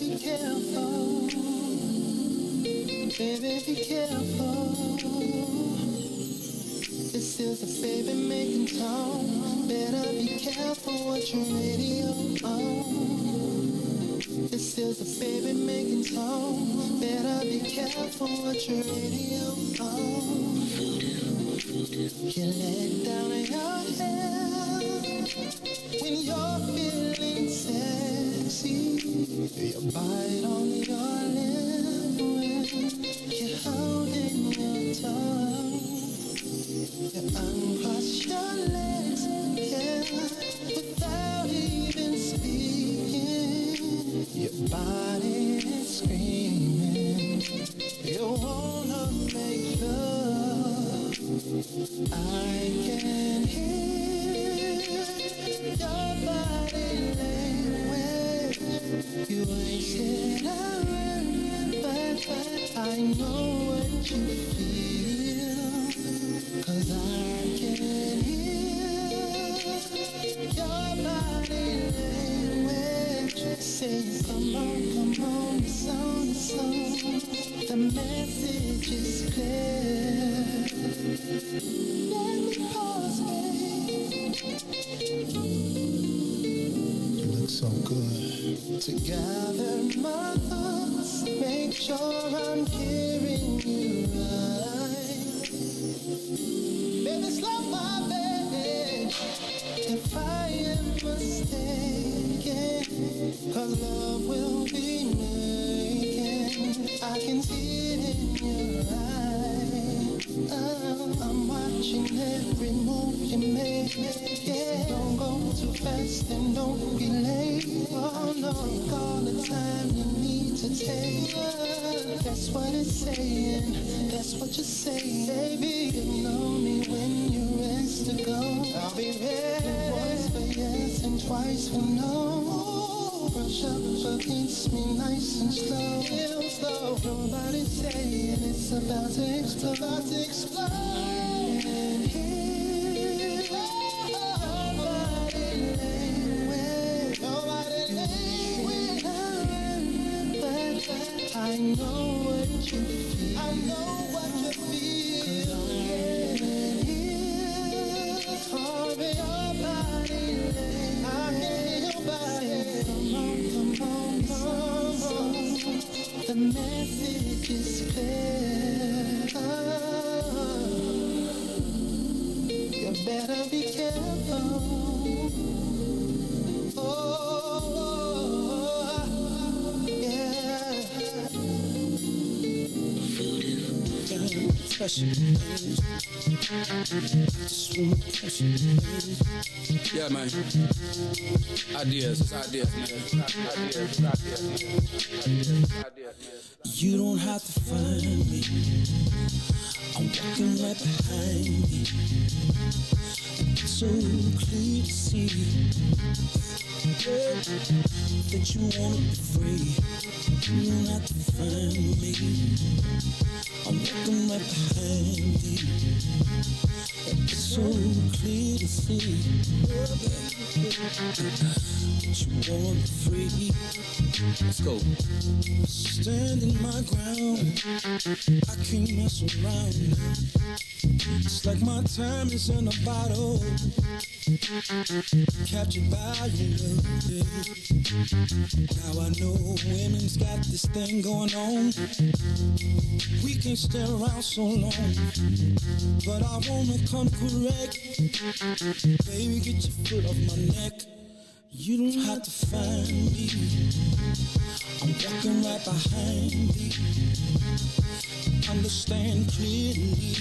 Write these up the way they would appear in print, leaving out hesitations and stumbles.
be careful. Baby, be careful. This is a baby making tone. Better be careful what your radio on. This is a baby making tone. Better be careful what your radio on. You let down your head when you're feeling sexy. You bite on your lip when you're holding your tongue. You uncross your legs, yeah, without even speaking. Your body is screaming. You wanna make love. I can hear your body language. You ain't said a word, but I know what you feel. 'Cause I can hear your body language. Say, come on, it's on. The message is clear. Let me pause, babe. You look so good. To gather my thoughts, make sure I'm hearing you right. Baby, slow my baby. If I am mistaken, 'cause love will be making. I can see it in your eyes. I'm watching every move you make. Yeah, don't go too fast and don't be late. Oh no, take all the time you need to take. That's what it's saying. That's what you're saying, baby. You know me when you're ready to go. I'll be ready once for yes and twice for no. Brush up against me nice and slow, real slow. Nobody's saying it's about to explode. And hear nobody language. But I know what you feel. I know what you feel. 'Cause I can hear your body language. I can hear your body. Come on. The message is clear. You better be careful. Oh, yeah. Pressure, just want pressure. Yeah, man. Ideas, man. Ideas. You don't have to find me. I'm walking right behind you. It's so clear to see that you wanna be free. You don't have to find me. I'm walking right behind you. It's so clear to see that you wanna be free. Let's go. Standing my ground, I can't mess around. It's like my time is in a bottle, captured by your love, babe. Now I know women's got this thing going on. We can't stay around so long, but I wanna come correct. Baby, get your foot off my neck. You don't have to find me. I'm walking right behind you. Understand clearly,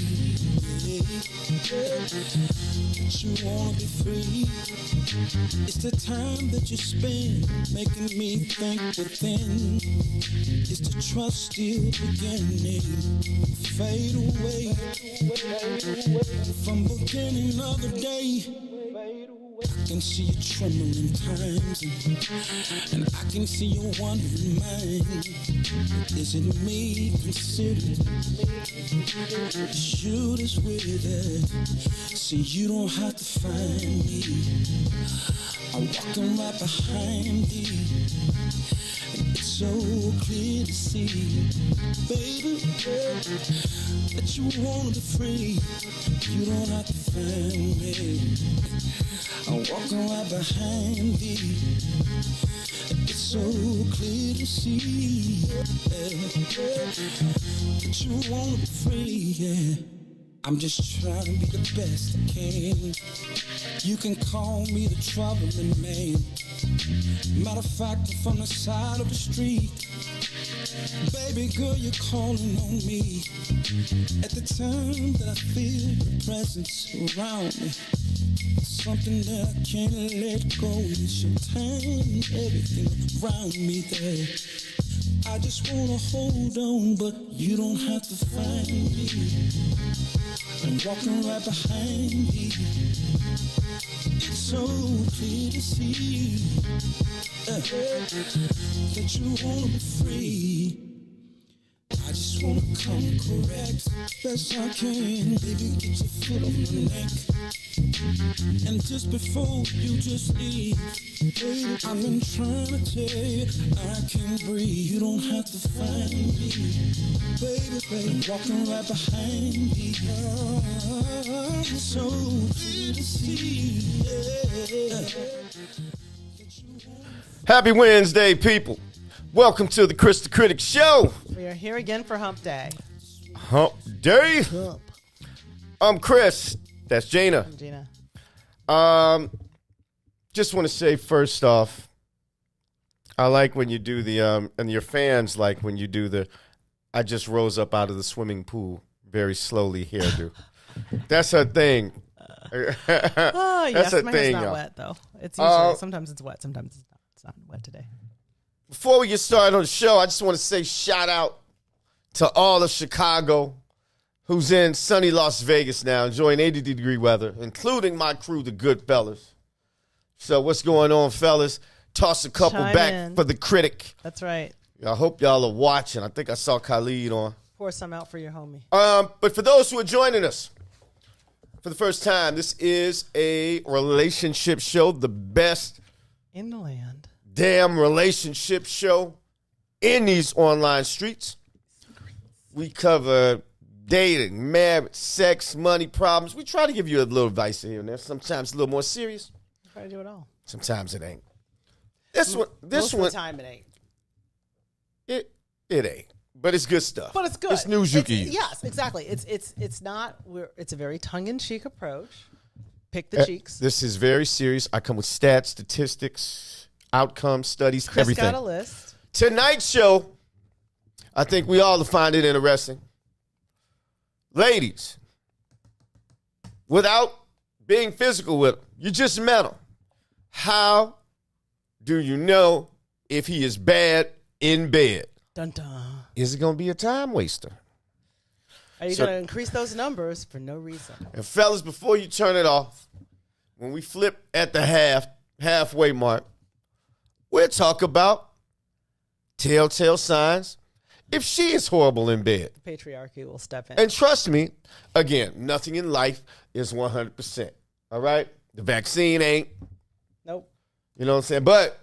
that you wanna be free. It's the time that you spend making me think within. Is the trust still beginning? Fade away from beginning of the day. I can see you trembling times, and I can see you wondering mine. Is it me considered? Shoot us with it. See, you don't have to find me. I'm walking right behind you. It's so clear to see, baby, that you wanna be free. You don't have to find me. I'm walking right behind thee. It's so clear to see that you wanna be free, yeah. I'm just trying to be the best I can. You can call me the troubling man. Matter of fact, I'm from the side of the street. Baby girl, you're calling on me. At the time that I feel the presence around me, something that I can't let go. It's your time, everything around me there. I just wanna hold on, but you don't have to find me. I'm walking right behind you. It's so clear to see that you wanna be free. I just wanna come correct best I can. Baby, get your foot on my neck. And just before you just leave, baby, I've been trying to tell you I can't breathe. You don't have to find me, baby, I'm walking right behind you. So clear to see. Happy Wednesday, people. Welcome to the Kris the Critic Show. We are here again for Hump Day. Hump Day. Hump. I'm Kris. That's Gina. I'm Gina. Just want to say first off, I like when you do the and your fans like when you do the I just rose up out of the swimming pool very slowly hairdo. That's her thing. Oh, That's yes, her my thing, hair's not y'all. wet, though. It's usually, sometimes it's wet, sometimes it's not. It's not wet today. Before we get started on the show, I just want to say shout out to all of Chicago who's in sunny Las Vegas now, enjoying 80-degree weather, including my crew, the good fellas. So what's going on, fellas? Toss a couple Chime back in. for the Critic. That's right. I hope y'all are watching. I think I saw Khalid on. Pour some out for your homie. But for those who are joining us for the first time, this is a relationship show, the best In the land. damn relationship show in these online streets. We cover dating, marriage, sex, money, problems. We try to give you a little advice here and there. Sometimes a little more serious. Try to do it all. Sometimes it ain't. This Most one, of the time it ain't. it ain't. But it's good stuff. But it's good. It's news you can use. Yes, exactly. It's not. It's a very tongue-in-cheek approach. Pick the cheeks. This is very serious. I come with stats, statistics, outcomes, studies, Kris everything. got a list. Tonight's show, I think we all find it interesting. Ladies, without being physical with him, you just met him. How do you know if he is bad in bed? Dun dun. Is it going to be a time waster? Are you going to increase those numbers for no reason? And fellas, before you turn it off, when we flip at the halfway mark, we'll talk about telltale signs if she is horrible in bed. The patriarchy will step in. And trust me, again, nothing in life is 100%. All right? The vaccine ain't. Nope. You know what I'm saying? But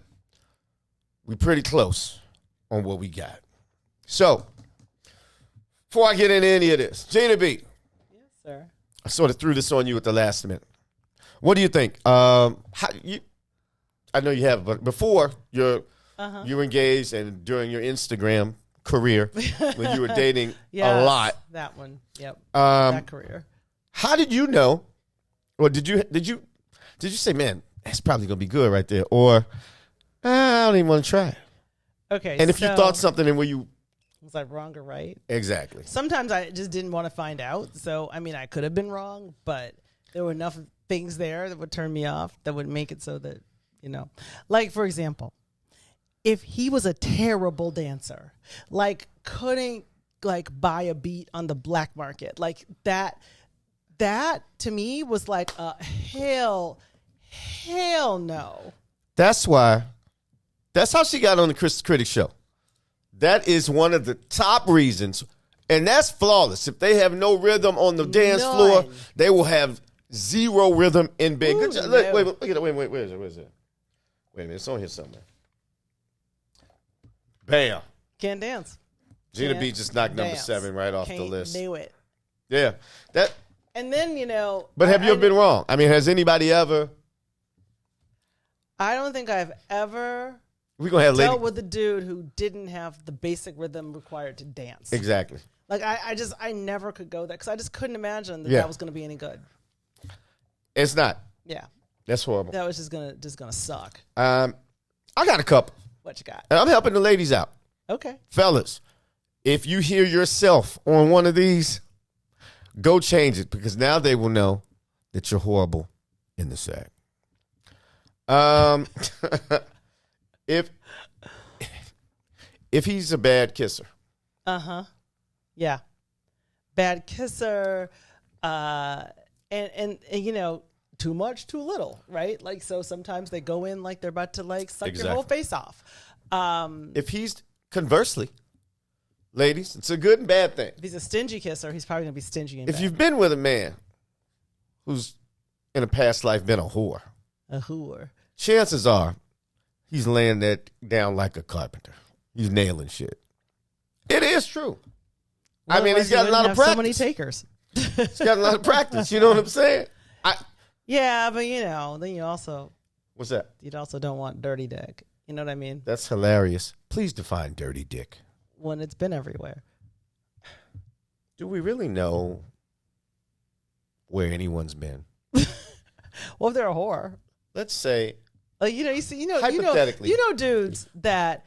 we pretty close on what we got. So, before I get into any of this, Gina B, Yes, sir. I sort of threw this on you at the last minute. What do you think? I know you have, but before you were engaged and during your Instagram career, when you were dating a lot, That one. Yep. Um, that career. how did you know, or did you say, man, that's probably gonna be good right there, or I don't even want to try it? Okay. And if you thought something, and were you was I wrong or right? exactly? Sometimes I just didn't want to find out. So I mean, I could have been wrong, but there were enough things there that would turn me off, that would make it so that, like, for example, if he was a terrible dancer, like couldn't like buy a beat on the black market, like that to me was like a hell no. That's how she got on the Kris the Critic Show. That is one of the top reasons, and that's flawless. If they have no rhythm on the dance floor, they will have zero rhythm in bed. Good job. Look, wait, look at it. Wait, where is it? Wait a minute, it's on here somewhere. Bam. Can't dance. Gina B Can't just knocked number dance. 7 right off the Can't list. do it. Yeah. And then, But have you ever been wrong? I mean, has anybody ever? I don't think I've ever We're going to have dealt with a dude who didn't have the basic rhythm required to dance. Exactly. Like, I never could go there because I just couldn't imagine that Yeah. that was going to be any good. It's not. Yeah. That's horrible. That was just gonna suck. I got a couple. What you got? And I'm helping the ladies out. Okay. Fellas, if you hear yourself on one of these, go change it because now they will know that you're horrible in the sack. If he's a bad kisser. Uh-huh. Yeah. Bad kisser, and too much, too little, right? Like, so sometimes they go in like they're about to like suck your whole face off. If he's conversely, ladies, it's a good and bad thing. If he's a stingy kisser, he's probably gonna be stingy in If bed. you've been with a man who's in a past life been a whore, chances are he's laying that down like a carpenter. He's nailing shit. It is true. I mean, he's got a lot of practice. So many takers. He's got a lot of practice. You know what I'm saying? Yeah, but then you also What's that? don't want dirty dick. You know what I mean? That's hilarious. Please define dirty dick. When it's been everywhere. Do we really know where anyone's been? Well, if they're a whore. Let's say, Hypothetically. hypothetically, Dudes that,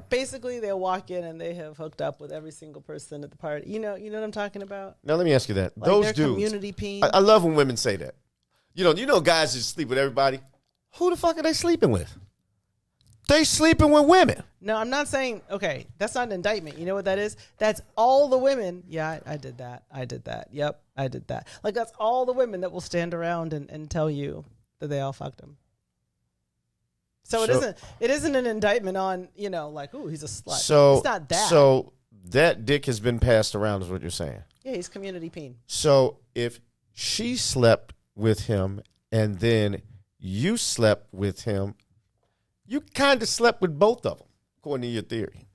basically they'll walk in and they have hooked up with every single person at the party. You know what I'm talking about? now let me ask you that. Like Those they're dudes, community peen. I love when women say that. You know, guys just sleep with everybody. Who the fuck are they sleeping with? They sleeping with women. No, I'm not saying, okay, that's not an indictment. You know what that is? That's all the women. Yeah, I did that. I did that. Yep, I did that. Like, that's all the women that will stand around and tell you that they all fucked him. So it isn't an indictment on, like, ooh, he's a slut. So it's not that. So that dick has been passed around is what you're saying. Yeah, he's community peen. So if she slept with him and then you slept with him, you kind of slept with both of them, according to your theory.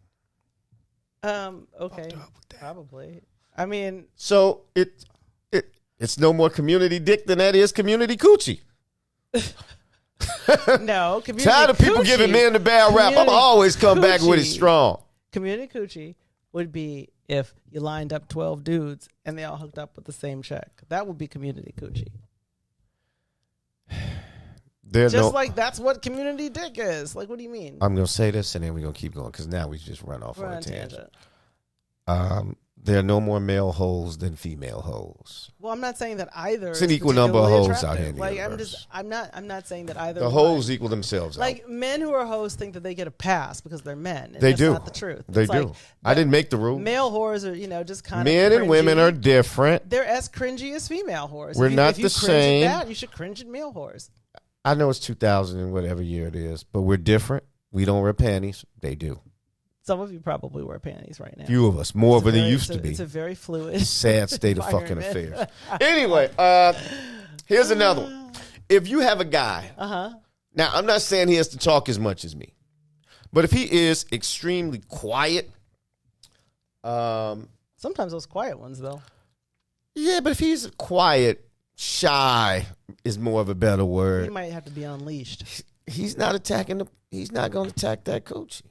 Okay, probably. I mean, so it's no more community dick than that is community coochie. no, community Tired of people coochie- giving men the bad rap. I'm community always come back with it coochie- strong. Community coochie would be if you lined up 12 dudes and they all hooked up with the same chick. That would be community coochie. Like that's what community dick is. Like, what do you mean? I'm going to say this and then we're going to keep going because now we just run off We're on a on tangent. tangent. There are no more male hoes than female hoes. Well, I'm not saying that either. It's an is equal number of particularly hoes out here in attractive. the Like, universe. I'm not saying that either. The one. hoes equal themselves out. Like, men who are hoes think that they get a pass because they're men. And They that's do. not the truth. They It's do. like I didn't make the rule. male whores are, just kind of Men and women are different. They're as cringy as female whores. We're not if you the cringe same. At that, you should cringe at male whores. I know it's 2000 and whatever year it is, but we're different. We don't wear panties. They do. Some of you probably wear panties right now. Few of us. More It's a than very- used to be. It's a very fluid. Sad state of fucking environment. affairs. Anyway, here's another one. If you have a guy, now I'm not saying he has to talk as much as me, but if he is extremely quiet, Sometimes those quiet ones, though. yeah, but if he's quiet, shy is more of a better You word. might have to be unleashed. He's not he's not going to attack that coochie.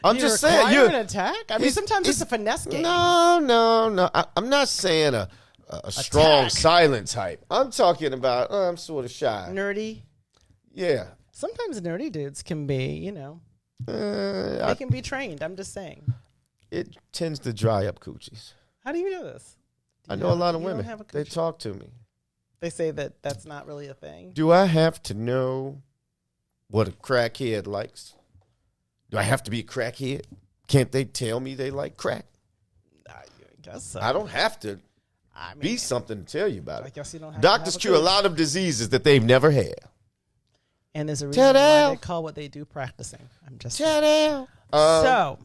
I'm You just require saying, an attack. I mean, he's- sometimes it's he's- a finesse game. No. I'm not saying a strong Attack. silent type. I'm talking about I'm sort of shy. Nerdy. Yeah. Sometimes nerdy dudes can be, they can be trained. I'm just saying. It tends to dry up coochies. How do you know this? Do I you know a lot of you don't women. have a They coochie? talk to me. They say that that's not really a thing. Do I have to know what a crackhead likes? Do I have to be a crackhead? Can't they tell me they like crack? I guess so. I don't have to I mean, be something to tell you about I it. guess you don't have Doctors to cure a lot of diseases that they've never had. And there's a reason Ta-da! why they call what they do practicing. I'm just Ta-da! so.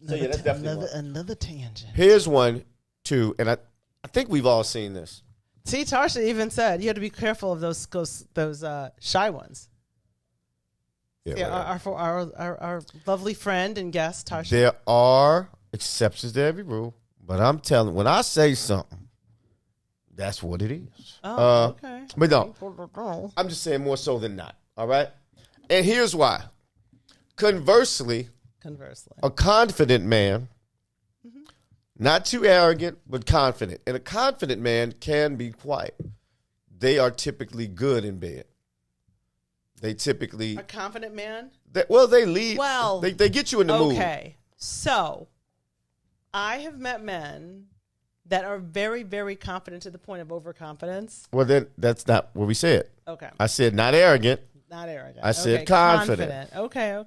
so yeah, that's definitely one. Another tangent. Here's one, too, and I think we've all seen this. See, Tarsha even said you have to be careful of those shy ones. Yeah, our lovely friend and guest, Tasha. There are exceptions to every rule, but I'm telling, when I say something, that's what it is. Oh, okay. But no, I'm just saying more so than not. All right? And here's why. Conversely, a confident man, not too arrogant, but confident. And a confident man can be quiet. They are typically good in bed. They typically... A confident man? They lead. Well... They get you in the mood. Okay. So, I have met men that are very, very confident to the point of overconfidence. Well, then that's not what we said. Okay. I said not arrogant. Not arrogant. I said confident. Okay.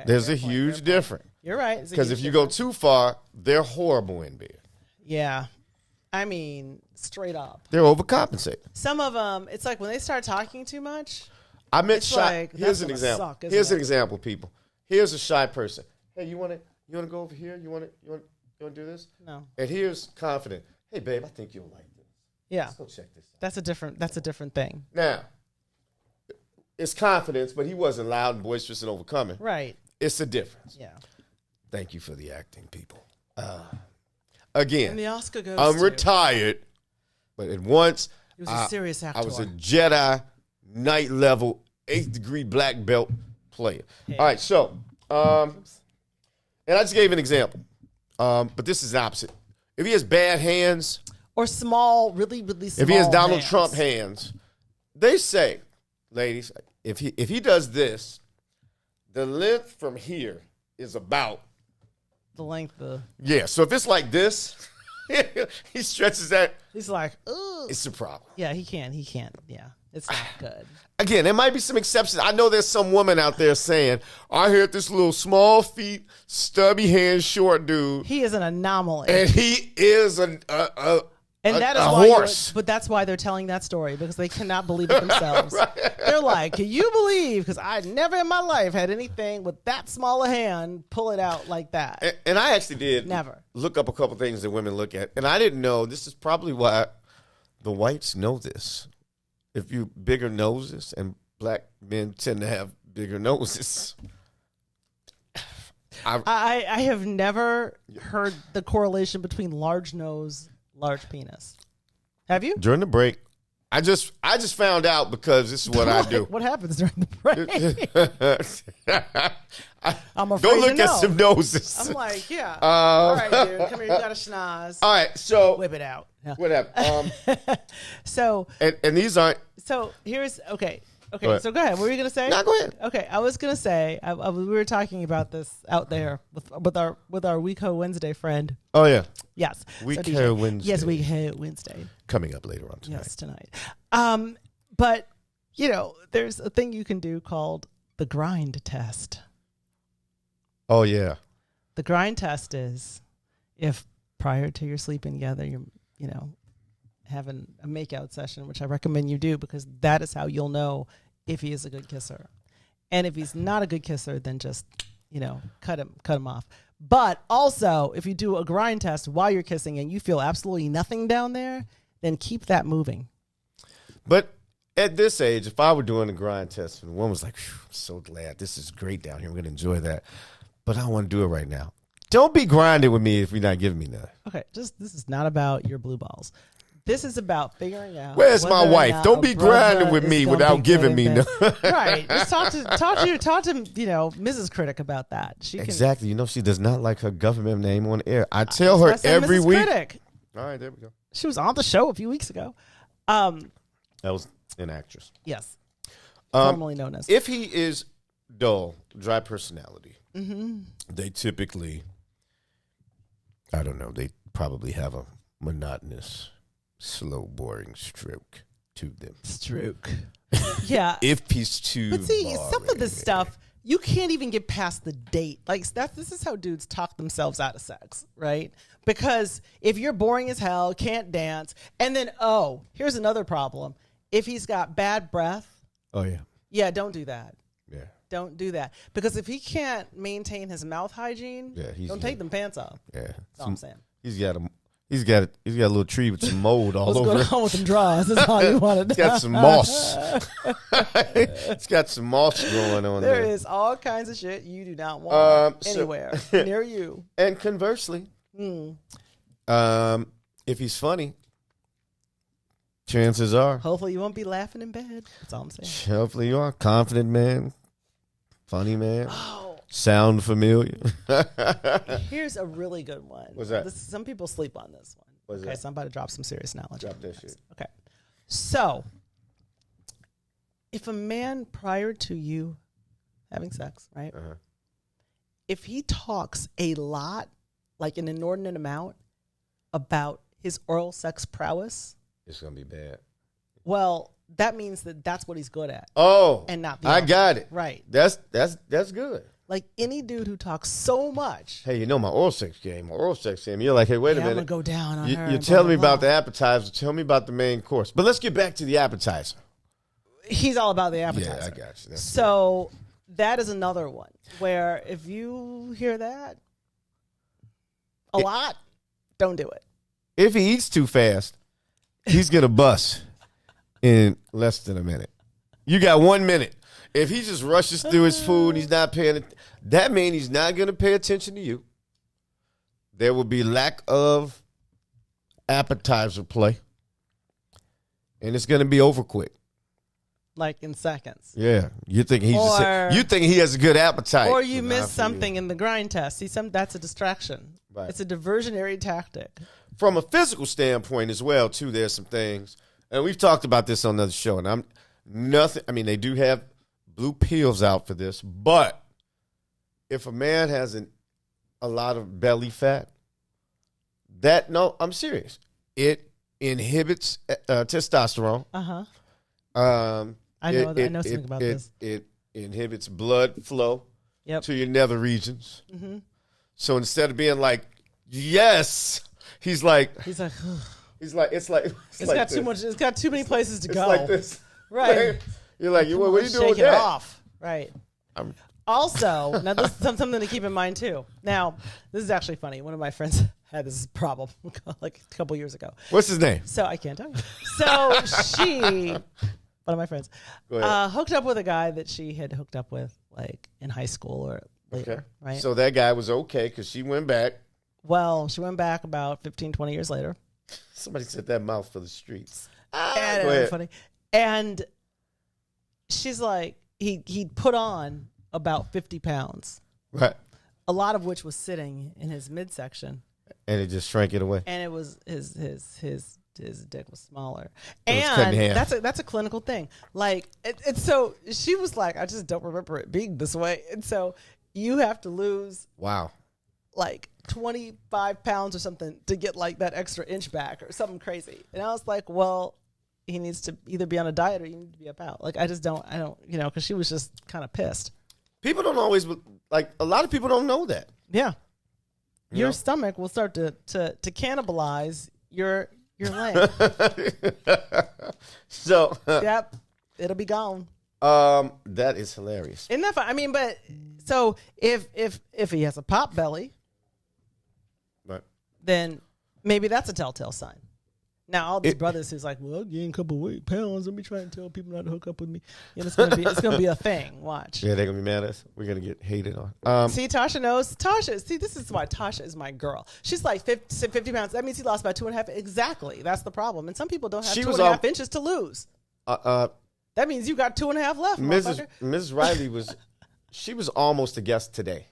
There's a huge difference. You're right. Because if you go too far, they're horrible in bed. Yeah. I mean, straight up. They're overcompensating. Some of them, it's like when they start talking too much. I meant shy. Like, here's an example. Here's an example, people. Here's a shy person. Hey, you want to go over here? You want to do this? No. And here's confident. Hey, babe, I think you'll like this. Yeah. Let's go check this out. That's a different thing. Now, it's confidence, but he wasn't loud and boisterous and overcoming. Right. It's a difference. Yeah. Thank you for the acting, people. Again, and the Oscar goes I'm to... retired, but at once He was a serious actor. I was a Jedi Knight level 8th degree black belt player. Hey. All right, so and I just gave an example, but this is the opposite. If he has bad hands, or small, really, really small. if he has Donald hands. Trump hands, they say, ladies, if he does this, the length from here is about the length of... Yeah, so if it's like this, he stretches that. He's like, ugh. It's a problem. Yeah, he can't. Yeah, it's not good. Again, there might be some exceptions. I know there's some woman out there saying, I heard this little small feet, stubby hands, short dude. He is an anomaly. And he is that is a why horse. But that's why they're telling that story, because they cannot believe it themselves. Right. They're like, can you believe? Because I never in my life had anything with that small a hand pull it out like that. And I actually did never look up a couple things that women look at. And I didn't know, this is probably why the whites know this. If you bigger noses, and black men tend to have bigger noses. I have never heard the correlation between large nose, large penis. Have you? During the break, I just found out because this is what I do. What happens during the break? I'm afraid Don't look to know. at some noses. I'm like, yeah. All right, dude. Come here. You got a schnoz. All right, so whip it out. Yeah. What happened? So and these aren't. So here's okay. Go So go ahead. What were you gonna say? No, go ahead. Okay, I was gonna say we were talking about this out there with our WeCo Wednesday friend. Oh yeah. Yes. WeCo Wednesday. Yes, WeCo Wednesday. Coming up later on tonight. Yes, tonight. But there's a thing you can do called the grind test. Oh yeah. The grind test is if prior to your sleeping together, you're having a makeout session, which I recommend you do, because that is how you'll know if he is a good kisser. And if he's not a good kisser, then just, cut him off. But also, if you do a grind test while you're kissing and you feel absolutely nothing down there, then keep that moving. But at this age, if I were doing a grind test and the woman was like, I'm so glad this is great down here, we're going to enjoy that, but I don't want to do it right now. Don't be grinding with me if you're not giving me none. Okay, this is not about your blue balls. This is about figuring out. Where's my wife? Don't be grinding with me without giving me none. Right. Just talk to Mrs. Critic about that. Exactly. She does not like her government name on air. I tell her every Mrs. week. Critic. All right, there we go. She was on the show a few weeks ago. That was an actress. Yes. Formerly known as. If he is dull, dry personality, they typically, I don't know, they probably have a monotonous, slow, boring stroke to them. Stroke. Yeah. If he's too But see, boring, some of this stuff, you can't even get past the date. Like, this is how dudes talk themselves out of sex, right? Because if you're boring as hell, can't dance, and then, here's another problem. If he's got bad breath. Oh, yeah. Yeah, don't do that. Yeah. Don't do that. Because if he can't maintain his mouth hygiene, don't take them pants off. Yeah. That's all I'm saying. He's He's got a little tree with some mold all What's over going it. on with them draws? That's all you wanted. It's got some moss. It's got some moss growing on there. There is all kinds of shit you do not want anywhere near you. And conversely, if he's funny, chances are. Hopefully you won't be laughing in bed. That's all I'm saying. Hopefully you are. Confident man. Funny man. Oh. Sound familiar. Here's a really good one. What's that? Some people sleep on this one. What's Okay, that? so I'm about to drop some serious knowledge. Drop that shit. Okay. So, if a man prior to you having sex, right? Uh-huh. If he talks a lot, like an inordinate amount, about his oral sex prowess, It's going to be bad. well, that means that that's what he's good at. Oh. And not the I other. got it. Right. That's good. Like any dude who talks so much, Hey, you know my oral sex game. You're like, hey, wait a I'm minute. gonna go down on her. You're and telling me blah, blah, about the blah. appetizer. Tell me about the main course. But let's get back to the appetizer. He's all about the appetizer. Yeah, I got you. That's So that is another one where if you hear that a lot, don't do it. If he eats too fast, he's going to bust in less than a minute. You got 1 minute. If he just rushes through his food and he's not paying it, that means he's not going to pay attention to you. There will be lack of appetizer play. And it's going to be over quick. Like in seconds. Yeah. You think he has a good appetite. Or you But miss not for something you. in the grind test. See, that's a distraction. Right. It's a diversionary tactic. From a physical standpoint as well, too, there's some things. And we've talked about this on another show. And they do have blue pills out for this, but if a man has a lot of belly fat, I'm serious. It inhibits testosterone. Uh-huh. I know something about this. It inhibits blood flow Yep. to your nether regions. Mm-hmm. So instead of being like, yes, he's like, He's like, it's like it's like got this. too much. It's got too many places to It's go. like this. Right. You're like, what are you doing with Shake it that? off. Right. I'm- Also, now this is something to keep in mind too. Now, this is actually funny. One of my friends had this problem like a couple years ago. What's his name? So I can't tell you. So she, one of my friends, Go ahead. hooked up with a guy that she had hooked up with like in high school or later, Okay. right? So that guy was okay because she went back. Well, she went back about 15, 20 years later. Somebody set that mouth for the streets. And Go it was ahead. funny. And she's like, he put on about 50 pounds, Right. a lot of which was sitting in his midsection. And it just shrank it away. And it was his dick was smaller, It was cut in and half. that's a clinical thing. Like, it's so she was like, I just don't remember it being this way, and so you have to lose Wow. like 25 pounds or something to get like that extra inch back or something crazy. And I was like, well, he needs to either be on a diet or you need to be about. Like, I don't, because she was just kind of pissed. People don't always, like, a lot of people don't know that. Yeah. You Your know? stomach will start to cannibalize your leg. So, Yep. It'll be gone. that is hilarious. Isn't that fun? I mean, but so if he has a pop belly, But then maybe that's a telltale sign. Now all these brothers who's like, well, I gained a couple pounds. Let me try and tell people not to hook up with me. You know, it's gonna be a thing. Watch. yeah, they're going to be mad at us. We're going to get hated on. See, Tasha knows. See, this is why Tasha is my girl. She's like 50 pounds. That means he lost about 2.5. Exactly. That's the problem. And some people don't have She 2.5 inches to lose. Mrs. That means you got 2.5 left, motherfucker. Riley she was almost a guest today.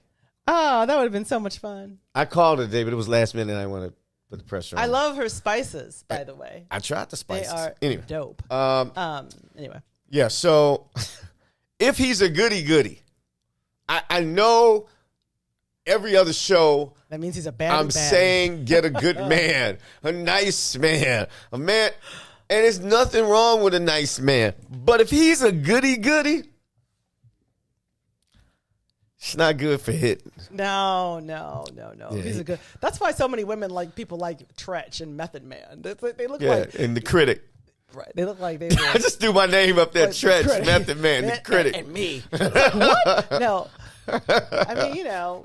Oh, that would have been so much fun. I called her today, but it was last minute and I want to put the pressure on. I love her spices, by the way. I tried the They spices. are Anyway. dope. Anyway. Yeah, so if he's a goody-goody, I know every other show That means he's a bad I'm saying get a good man, a nice man, a man, and there's nothing wrong with a nice man. But if he's a goody-goody, it's not good for hitting. No. Yeah, He's a good. That's why so many women like people like Tretch and Method Man. They look Yeah, like and the Critic. right. They look like they I were just threw my name up there, like the Tretch, Critic. Method Man, the Critic. and me. What? No, I mean,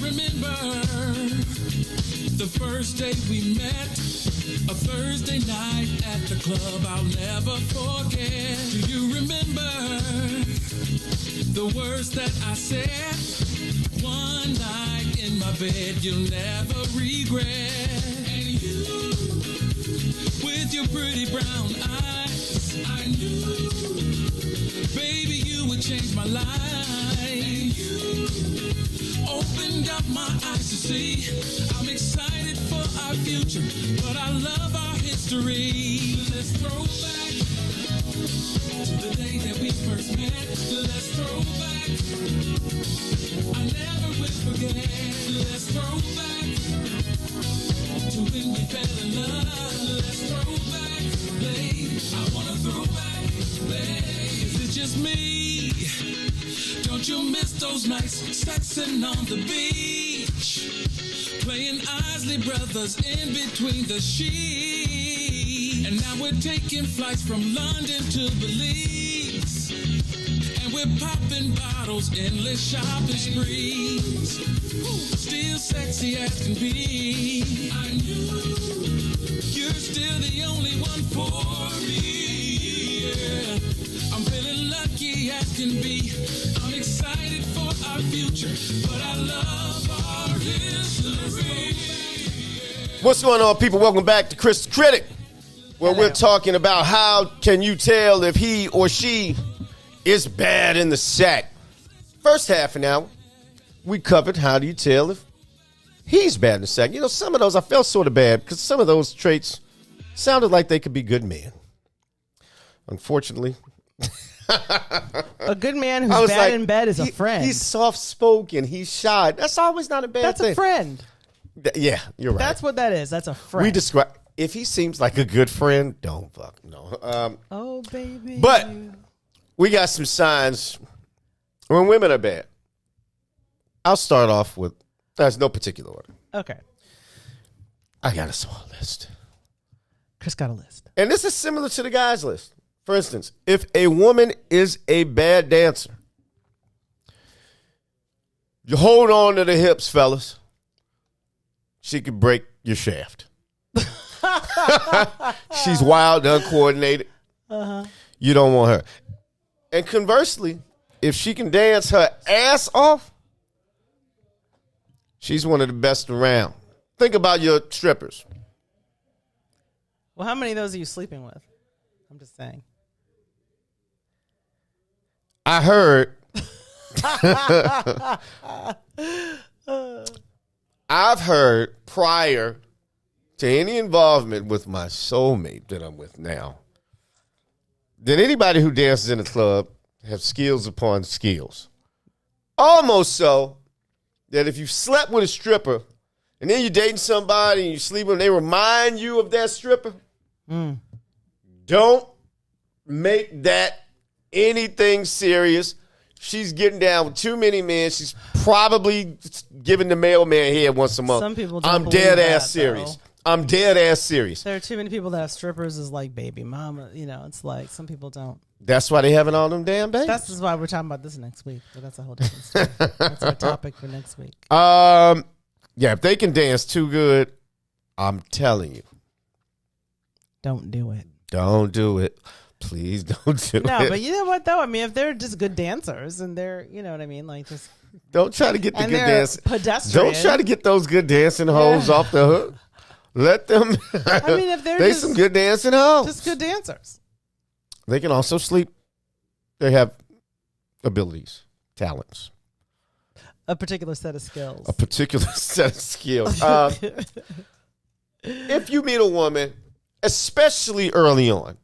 remember the first day we met, a Thursday night at the club I'll never forget. Do you remember the words that I said? One night in my bed you'll never regret. And you, with your pretty brown eyes, I knew, baby, you would change my life. And you opened up my eyes to see I'm excited for our future, but I love our history. Let's throw back to the day that we first met. Let's throw back, I never will forget. Let's throw back to when we fell in love. Let's throw back, babe. I wanna throw back, babe. Is it just me? Don't you miss those nights sexing on the beach, playing Isley Brothers in between the sheets? And now we're taking flights from London to Belize, and we're popping bottles, endless shopping sprees. Still sexy as can be. I knew you're still the only one for me. Yeah. I'm feeling lucky as can be. I'm excited for our future, but I love our history. What's going on, people? Welcome back to Kris Critic, where we're talking about how can you tell if he or she is bad in the sack. First half an hour, we covered how do you tell if he's bad in the sack. You know, some of those I felt sort of bad because some of those traits sounded like they could be good men. Unfortunately, a good man who's bad in bed is a friend. He's soft-spoken. He's shy. That's always not a bad thing. That's a friend. Yeah, you're right. That's what that is. That's a friend. We describe if he seems like a good friend, don't fuck no. Oh baby. But we got some signs when women are bad. I'll start off with there's no particular order. Okay. I got a small list. Chris got a list. And this is similar to the guys' list. For instance, if a woman is a bad dancer, you hold on to the hips, fellas. She could break your shaft. She's wild, uncoordinated. You don't want her. And conversely, if she can dance her ass off, she's one of the best around. Think about your strippers. Well, how many of those are you sleeping with? I'm just saying. I heard. I've heard prior to any involvement with my soulmate that I'm with now, that anybody who dances in a club have skills upon skills. Almost so that if you slept with a stripper and then you're dating somebody and you sleep with them, they remind you of that stripper. Don't make that anything serious. She's getting down with too many men. She's probably giving the mailman head once a month. Some people don't I'm believe dead that, ass serious. though. I'm dead ass serious. There are too many people that have strippers as like baby mama. You know, it's like some people don't. That's why they having all them damn babies. That's why we're talking about this next week. But that's a whole different story. That's our topic for next week. Yeah, if they can dance too good, I'm telling you, Don't do it. don't do it. Please don't do No, it. but you know what though? I mean, if they're just good dancers and they're, you know what I mean, like just Don't try to get the and good they're dancing. pedestrian. Don't try to get those good dancing hoes off the hook. Let them. I mean, if they're they just, some good dancing hoes. just good dancers. They can also sleep. They have abilities, talents, A particular set of skills. a particular set of skills. If you meet a woman, especially early on,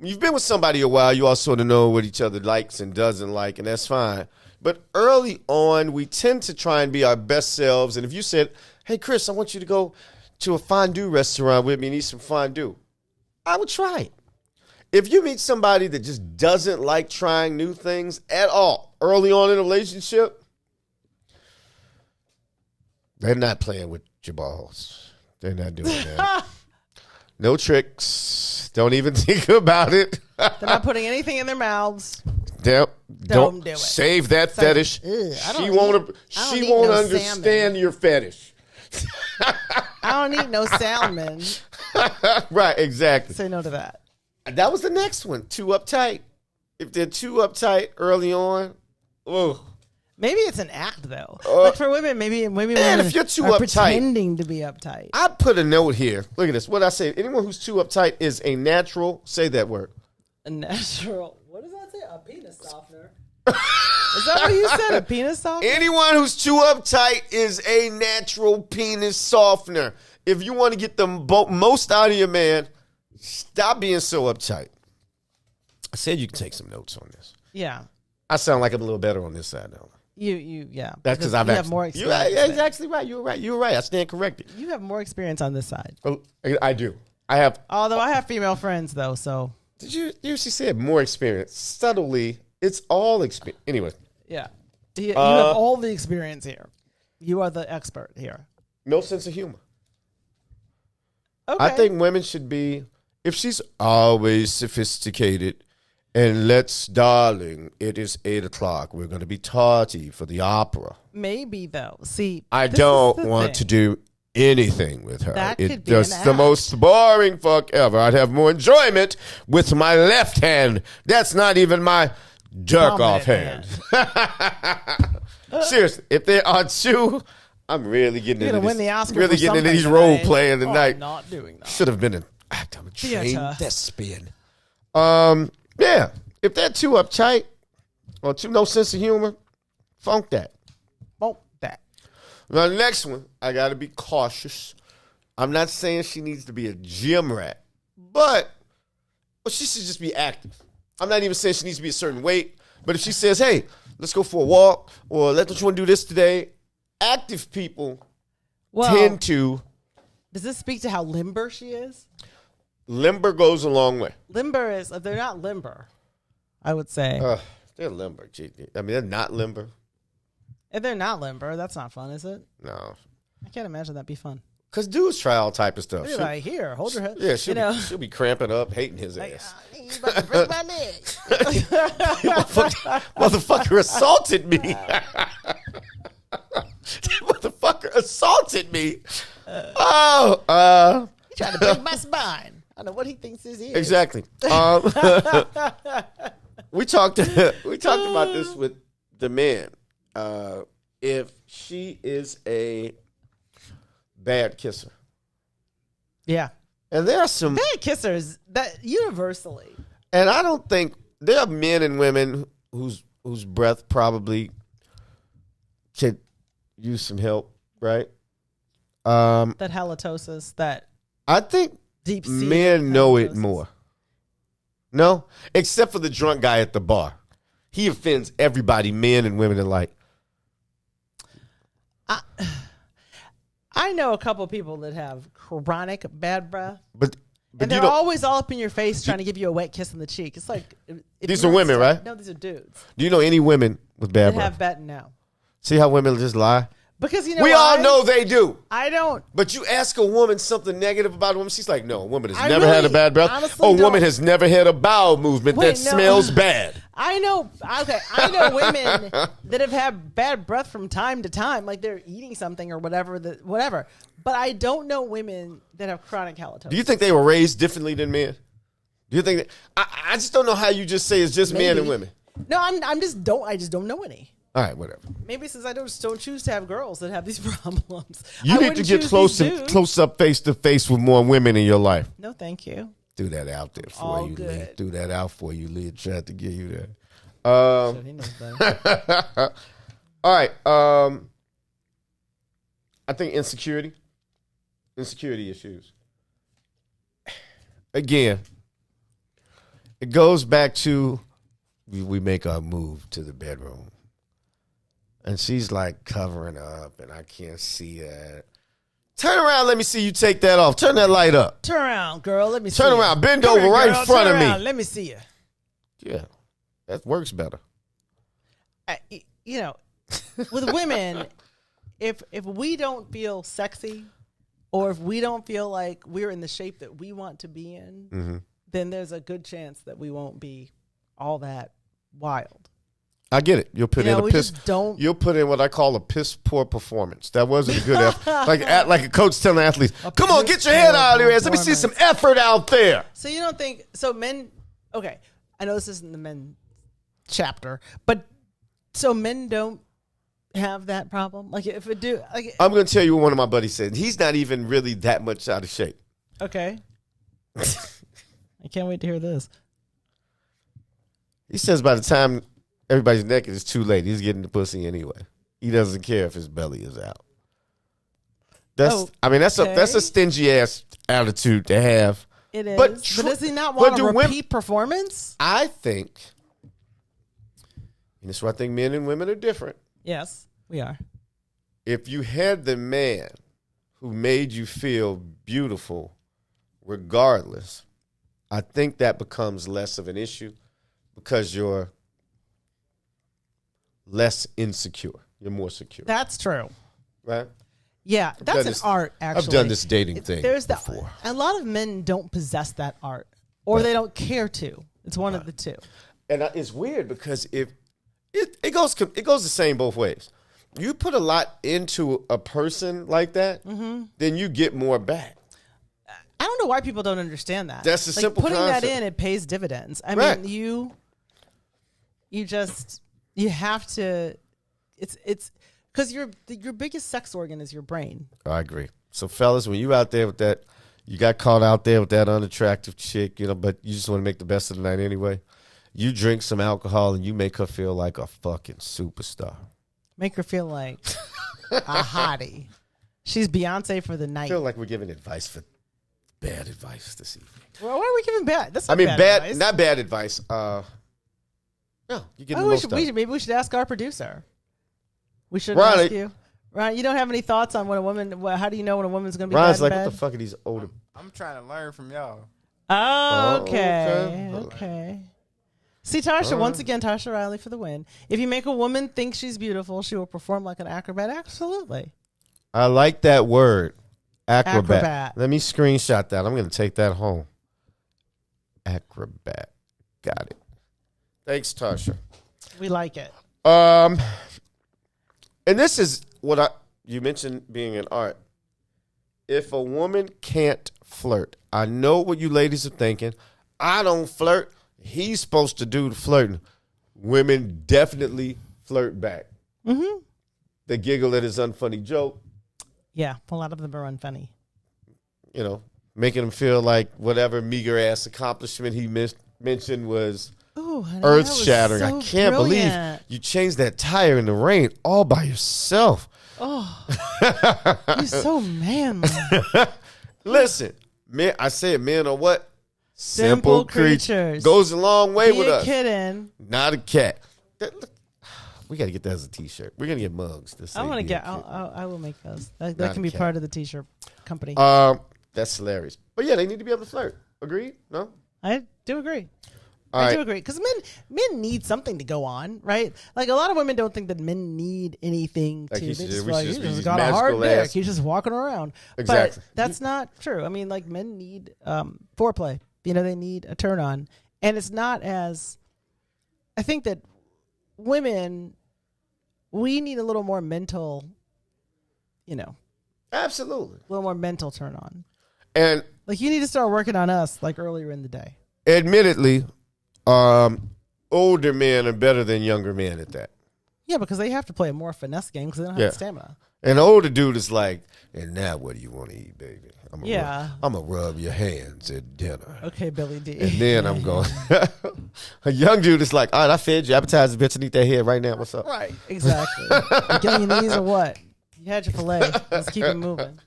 you've been with somebody a while, you all sort of know what each other likes and doesn't like, and that's fine. But early on, we tend to try and be our best selves. And if you said, hey, Chris, I want you to go to a fondue restaurant with me and eat some fondue, I would try it. If you meet somebody that just doesn't like trying new things at all early on in a relationship, they're not playing with your balls. They're not doing that. No tricks. Don't even think about it. They're not putting anything in their mouths. Don't do it. save that fetish. I She don't won't. eat- I She don't eat won't no understand salmon. your fetish. I don't eat no salmon. Right, exactly. Say no to that. That was the next one. Too uptight. If they're too uptight early on, oh. Maybe it's an act though. Like for women, maybe women if you're too are uptight- pretending to be uptight. I put a note here. Look at this. What I say? Anyone who's too uptight is a natural. Say that word. A natural. What does that say? A penis softener. Is that what you said? A penis softener? Anyone who's too uptight is a natural penis softener. If you want to get the most out of your man, stop being so uptight. I said you can take some notes on this. Yeah. I sound like I'm a little better on this side now. Yeah. That's because I've you have more experience. You're exactly right. You're right. I stand corrected. You have more experience on this side. Oh, I do. I have. Although I have female friends though, so Did you she said more experience? Subtly, it's all experience. Anyway, yeah. You have all the experience here. You are the expert here. no sense of humor. Okay. I think women should be, if she's always sophisticated and darling, it is 8:00. We're going to be tardy for the opera. maybe though. See, I this is don't the want thing. to do anything with her. That It's could be just an the act. most boring fuck ever. I'd have more enjoyment with my left hand. That's not even my jerk off hand. Dominant Seriously, if there are two, I'm really getting You're into gonna win this. the Oscar. Really for getting into something these role tonight. playing Oh, tonight. I'm not doing that. Should have been an actor. I'm a trained Theater. thespian. Yeah. If they're too uptight or too no sense of humor, funk that. Won't that? Now, the next one, I got to be cautious. I'm not saying she needs to be a gym rat, but she should just be active. I'm not even saying she needs to be a certain weight, but if she says, hey, let's go for a walk, or don't you want to do this today? Active people Well, tend to, does this speak to how limber she is? limber goes a long way. Limber is, they're not limber, I would say. They're limber. I mean, they're not limber. If they're not limber, that's not fun, is it? No. I can't imagine that'd be fun. Because dudes try all type of stuff. They're like, here, hold your head. Yeah, she'll be cramping up, hating his like, ass. you about to break my leg. Motherfucker assaulted me. Motherfucker assaulted me. He tried to break my spine. I don't know what he thinks this is. Exactly. We talked about this with the man. If she is a bad kisser, Yeah. and there are some, Bad kissers, that universally. and I don't think there are men and women whose breath probably could use some help, right? That halitosis, that I think deep sea. men know it more. No? Except for the drunk guy at the bar. He offends everybody, men and women alike. I know a couple people that have chronic bad breath. But And you they're know, always all up in your face trying to give you a wet kiss on the cheek. It's like if These you are don't women, stop- right? No, these are dudes. do you know any women with bad That breath? have bad no. See how women just lie? Because you know We why? all know they do. I don't. But you ask a woman something negative about a woman, she's like, no, a woman has I never had a really bad breath. honestly A woman don't. has never had a bowel movement Wait, that no. smells bad. I know. Okay, I know women that have had bad breath from time to time, like they're eating something or whatever. Whatever. But I don't know women that have chronic halitosis. Do you think they were raised differently than men? Do you think that? I just don't know how you just say it's just men and Maybe. women. No, I just don't know any. All right, whatever. Maybe since I don't choose to have girls that have these problems. You I need to wouldn't get choose close these and dudes. close up face to face with more women in your life. No, thank you. Threw that out there for All you, Lee. good. Threw that out for you, Lee. Tried to get you there. Shit, he knows better. All right. I think insecurity issues. Again, it goes back to we make our move to the bedroom. And she's like covering up, and I can't see that. Turn around, let me see you take that off. Turn that light up. Turn around, girl. Let me see Turn you. around. Bend Come over here, right girl. in front Turn of me. around. Let me see you. Yeah, that works better. You know, with women, if we don't feel sexy, or if we don't feel like we're in the shape that we want to be in, then there's a good chance that we won't be all that wild. I get it. You'll put in a we piss. just don't. You'll put in what I call a piss poor performance. That wasn't a good effort. Like a coach telling athletes, "Come on, get your head out of there. Let me see some effort out there." So you don't think so? Men. Okay, I know this isn't the men chapter, but so men don't have that problem. Like if it do, like I'm going to tell you what one of my buddies said. He's not even really that much out of shape. okay. I can't wait to hear this. He says by the time everybody's naked, it's too late. He's getting the pussy anyway. He doesn't care if his belly is out. That's a stingy ass attitude to have. It is, but does he not want a repeat performance? I think, and this is why I think men and women are different. Yes, we are. If you had the man who made you feel beautiful, regardless, I think that becomes less of an issue because you're less insecure. You're more secure. That's true. Right? Yeah, that's an art, actually. I've done this dating thing before. A lot of men don't possess that art, or they don't care to. It's one of the two. And it's weird because if it goes the same both ways. You put a lot into a person like that, then you get more back. I don't know why people don't understand that. That's a simple putting concept. that in, it pays dividends. I Right. mean, you have to. It's because your biggest sex organ is your brain. I agree. So, fellas, when you out there with that, you got caught out there with that unattractive chick, but you just want to make the best of the night anyway. You drink some alcohol and you make her feel like a fucking superstar. Make her feel like a hottie. She's Beyonce for the night. I feel like we're giving advice for bad advice this evening. Well, why are we giving bad? That's not bad advice. not bad advice. No, you get the most out. Maybe we should ask our producer. We should Ronnie. ask you. Ryan, you don't have any thoughts on when a woman? How do you know when a woman's going to be Ron's bad in like, bed? what the fuck are these older? I'm trying to learn from y'all. Okay. See, Tasha, once again, Tasha Riley for the win. If you make a woman think she's beautiful, she will perform like an acrobat. Absolutely. I like that word, acrobat. Acrobat. Let me screenshot that. I'm going to take that home. Acrobat. Got it. Thanks, Tasha. We like it. And this is what you mentioned being an art. If a woman can't flirt, I know what you ladies are thinking. I don't flirt. He's supposed to do the flirting. Women definitely flirt back. Mm-hmm. They giggle at his unfunny joke. Yeah, a lot of them are unfunny. Making him feel like whatever meager ass accomplishment he mentioned was Ooh, honey, earth that was shattering. so I can't brilliant. believe you changed that tire in the rain all by yourself. Oh, you're so manly. Listen, men, I said men are what? Simple creatures. Goes a long way Be with a us. kitten. Not a cat. We got to get that as a T-shirt. We're gonna get mugs. I want to get. I will make those. That Not can a be cat. part of the T-shirt company. That's hilarious. But yeah, they need to be able to flirt. Agreed? No? I do agree. All I right. do agree because men need something to go on, right? Like a lot of women don't think that men need anything Like to. he They should- just we feel like should he's be just these got a hard magical dick. ass- He's just walking around. Exactly. But that's not true. I mean, like men need foreplay. They need a turn on, and it's not as. I think that women, we need a little more mental. Absolutely. A little more mental turn on. And Like you need to start working on us like earlier in the day. admittedly, older men are better than younger men at that. Yeah, because they have to play a more finesse game because they don't have Yeah. the stamina. An older dude is like, and now what do you want to eat, baby? I'm Yeah. gonna rub your hands at dinner. Okay, Billy D. And then I'm going. A young dude is like, all right, I fed you. Appetizer, bitch. I need that head right now. What's up? Right, exactly. You get on your knees or what? You had your fillet. Let's keep it moving.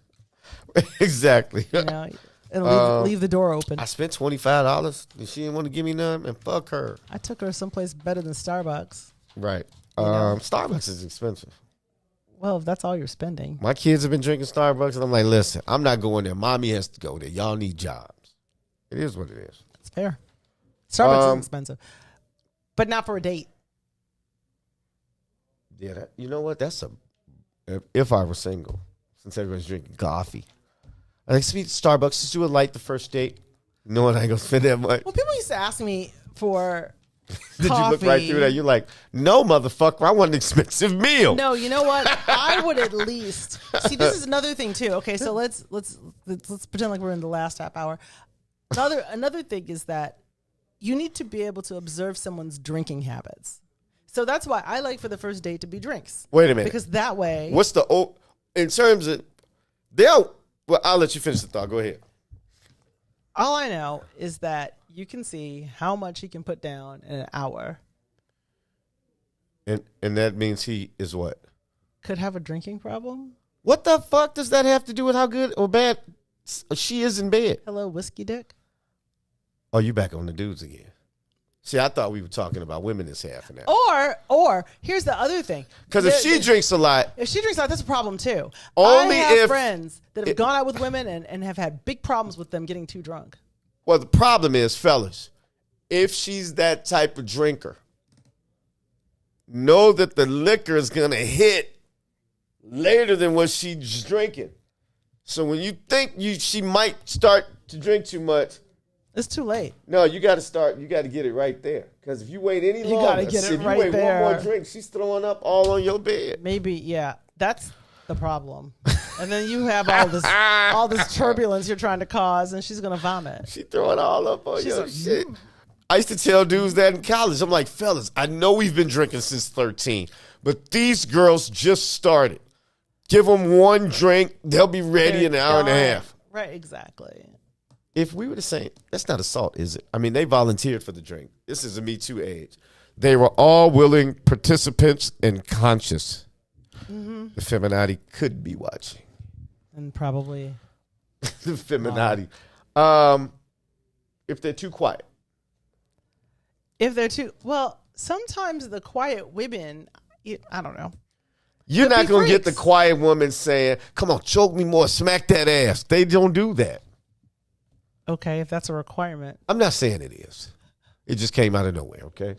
Exactly. And leave the door open. I spent $25 and she didn't want to give me none, and fuck her. I took her someplace better than Starbucks. Right. know? Starbucks is expensive. Well, if that's all you're spending. My kids have been drinking Starbucks, and I'm like, listen, I'm not going there. Mommy has to go there. Y'all need jobs. It is what it is. That's fair. Starbucks is expensive. But not for a date. Yeah, you know what? If I were single, since everybody's drinking coffee, I think speak to Starbucks, just do a light the first date, knowing I ain't gonna spend that much. Well, people used to ask me for Did you look right through that? You're like, no, motherfucker, I want an expensive meal. No, you know what? I would at least see. This is another thing too. Okay, so let's pretend like we're in the last half hour. Another thing is that you need to be able to observe someone's drinking habits. So that's why I like for the first date to be drinks. Wait a minute, because that way, what's the in terms of well, I'll let you finish the thought. Go ahead. all I know is that you can see how much he can put down in an hour. And that means he is what? Could have a drinking problem. What the fuck does that have to do with how good or bad she is in bed? Hello, whiskey dick. Oh, you back on the dudes again. See, I thought we were talking about women this half an hour. Or here's the other thing. Because if she drinks a lot. If she drinks a lot, that's a problem too. Only I have if friends that have gone out with women and have had big problems with them getting too drunk. Well, the problem is, fellas, if she's that type of drinker, know that the liquor is going to hit later than what she's drinking. So when you think she might start to drink too much, it's too late. No, you got to get it right there. Because if you wait any longer, you got to get it right there. If you wait one more drink, she's throwing up all on your bed. Maybe, yeah. That's the problem. And then you have all this turbulence you're trying to cause, and she's gonna vomit. She throwing all up on your shit. I used to tell dudes that in college. I'm like, fellas, I know we've been drinking since 13, but these girls just started. Give them one drink, they'll be ready in an hour and a half. Right, exactly. If we were the same, that's not assault, is it? I mean, they volunteered for the drink. This is a Me Too age. They were all willing participants and conscious. Mm-hmm. The feminati could be watching. And probably. The feminati. If they're too quiet. Well, sometimes the quiet women, I don't know. You're not going to get the quiet woman saying, come on, choke me more, smack that ass. They don't do that. Okay, if that's a requirement. I'm not saying it is. It just came out of nowhere, okay?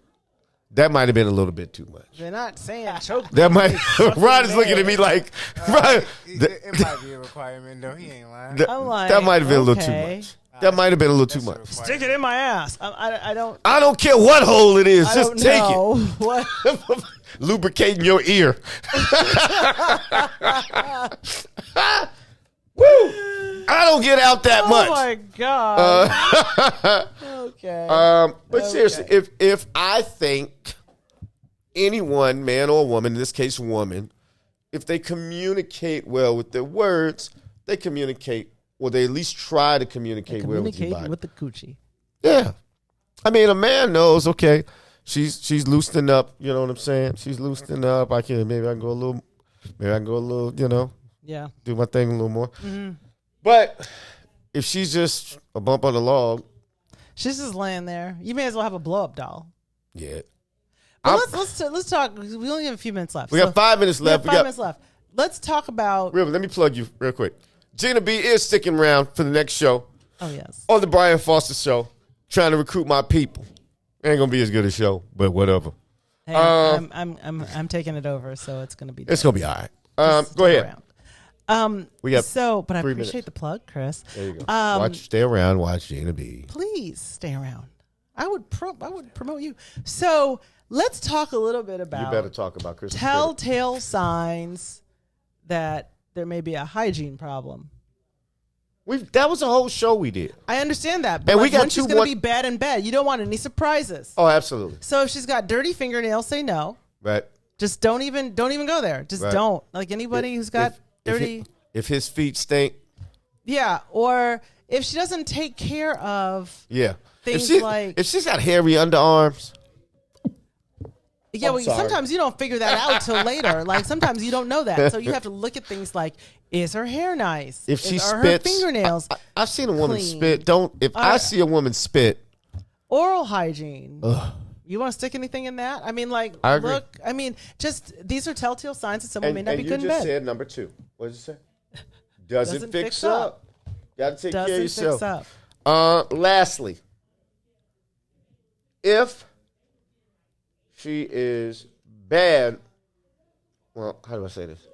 That might have been a little bit too much. They're not saying choke. That might. Rod is looking at me like. It might be a requirement, though. He ain't lying. I'm like, that might have been a little too much. That might have been a little too much. Stick it in my ass. I don't. I don't care what hole it is. Just take it. What? Lubricating your ear. Woo! I don't get out that much. Oh my god. Okay. But seriously, if I think anyone, man or woman, in this case woman, if they communicate well with their words, they communicate, or they at least try to communicate well with your body. With the coochie. Yeah. I mean, a man knows, okay, she's loosening up, you know what I'm saying? She's loosening up. Maybe I can go a little, you know. Yeah. Do my thing a little more. Mm-hmm. But if she's just a bump on the log. She's just laying there. You may as well have a blow-up doll. Yeah. Well, let's talk. We only have a few minutes left. We got 5 minutes left. We got 5 minutes left. Let's talk about. Let me plug you real quick. Gina B is sticking around for the next show. Oh yes. On the Brian Foster Show, trying to recruit my people. Ain't gonna be as good a show, but whatever. Hey, I'm taking it over, so it's gonna be. It's gonna be all right. Go ahead. We got but I appreciate minutes. The plug, Chris. There you go. Stay around. Watch Gina B. Please stay around. I would promote you. So let's talk a little bit about. You better talk about Chris. Telltale signs that there may be a hygiene problem. That was a whole show we did. I understand that, but and we got when she's going to be bad in bed, you don't want any surprises. Oh, absolutely. So if she's got dirty fingernails, say no. Right. Just don't even go there. Just don't. Like anybody who's got dirty. If his feet stink. Yeah, or if she doesn't take care of. Yeah. Things if she's got hairy underarms. Yeah, well, sometimes you don't figure that out till later. Like sometimes you don't know that, so you have to look at things like: is her hair nice? If she spits, are her fingernails? I've seen a woman spit. I see a woman spit. Oral hygiene. Ugh. You want to stick anything in that? I mean, just these are telltale signs that someone may not be good in bed. You just said number 2. What did you say? Doesn't fix up. Got to take care of yourself. Fix up. Lastly, if she is bad, well, how do I say this?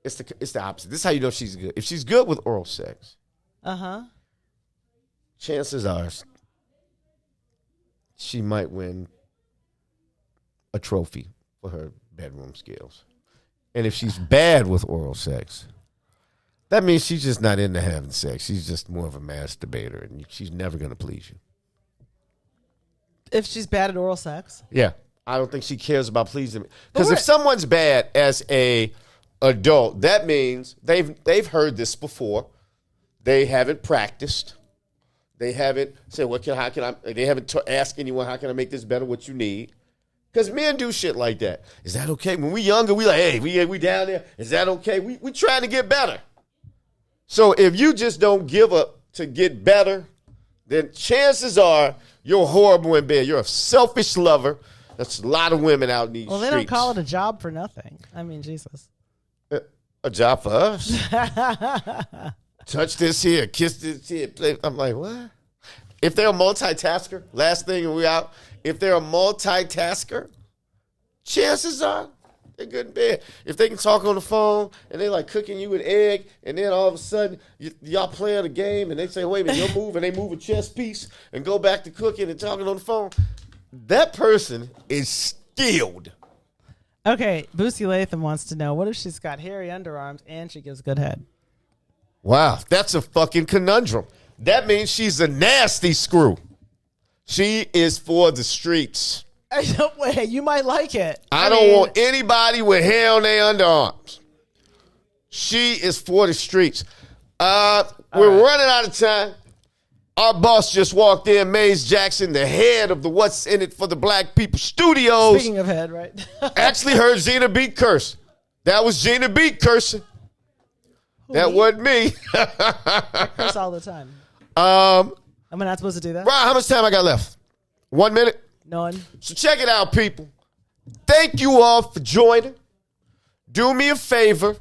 It's the opposite. This is how you know she's good. If she's good with oral sex, chances are she might win a trophy for her bedroom skills. And if she's bad with oral sex, that means she's just not into having sex. She's just more of a masturbator, and she's never going to please you. If she's bad at oral sex? Yeah. I don't think she cares about pleasing me. Because if someone's bad as a adult, that means they've heard this before. They haven't practiced. They haven't said, they haven't asked anyone, how can I make this better, what you need? Because men do shit like that. Is that okay? When we younger, we like, hey, we down there. Is that okay? We trying to get better. So if you just don't give up to get better, then chances are you're horrible in bed. You're a selfish lover. That's a lot of women out in these streets. Well, they don't call it a job for nothing. I mean, Jesus. A job for us? Touch this here, kiss this here. Play. I'm like, what? If they're a multitasker, last thing and we out, if they're a multitasker, chances are they're good in bed. If they can talk on the phone and they like cooking you an egg and then all of a sudden y'all playing a game and they say, wait a minute, you'll move and they move a chess piece and go back to cooking and talking on the phone, that person is skilled. Okay, Boosie Latham wants to know, what if she's got hairy underarms and she gives good head? Wow, that's a fucking conundrum. That means she's a nasty screw. She is for the streets. Wait, you might like it. I don't want anybody with hair on their underarms. She is for the streets. We're running out of time. Our boss just walked in, Maze Jackson, the head of the What's In It for the Black People Studios. Speaking of head, right? Actually heard Gina B curse. That was Gina B cursing. That wasn't me. I curse all the time. Am I not supposed to do that? Brian, how much time I got left? 1 minute? None. So check it out, people. Thank you all for joining. Do me a favor.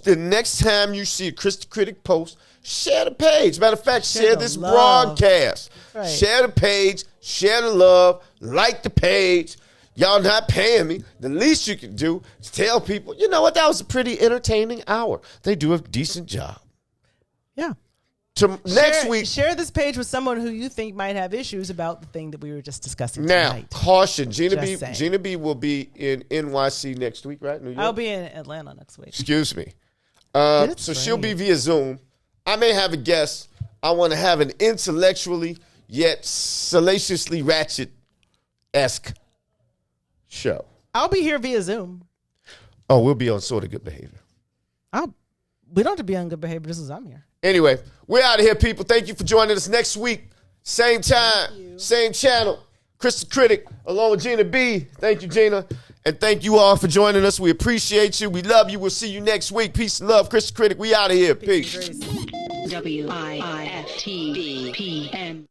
The next time you see a Kris Critic post, share the page. Matter of fact, share this broadcast. Right. Share the page. Share the love. Like the page. Y'all not paying me. The least you can do is tell people, you know what, that was a pretty entertaining hour. They do a decent job. Yeah. Next week. Share this page with someone who you think might have issues about the thing that we were just discussing now, tonight. caution. Gina B will be in NYC next week, right? New York? I'll be in Atlanta next week. Excuse me. So she'll be via Zoom. I may have a guest. I want to have an intellectually yet salaciously ratchet-esque show. I'll be here via Zoom. Oh, we'll be on sort of good behavior. We don't have to be on good behavior just as I'm here. Anyway, we're out of here, people. Thank you for joining us next week. Same time, same channel. Kris the Critic, along with Gina B. Thank you, Gina. And thank you all for joining us. We appreciate you. We love you. We'll see you next week. Peace and love. Kris the Critic, we out of here. Peace. WIFTV PM.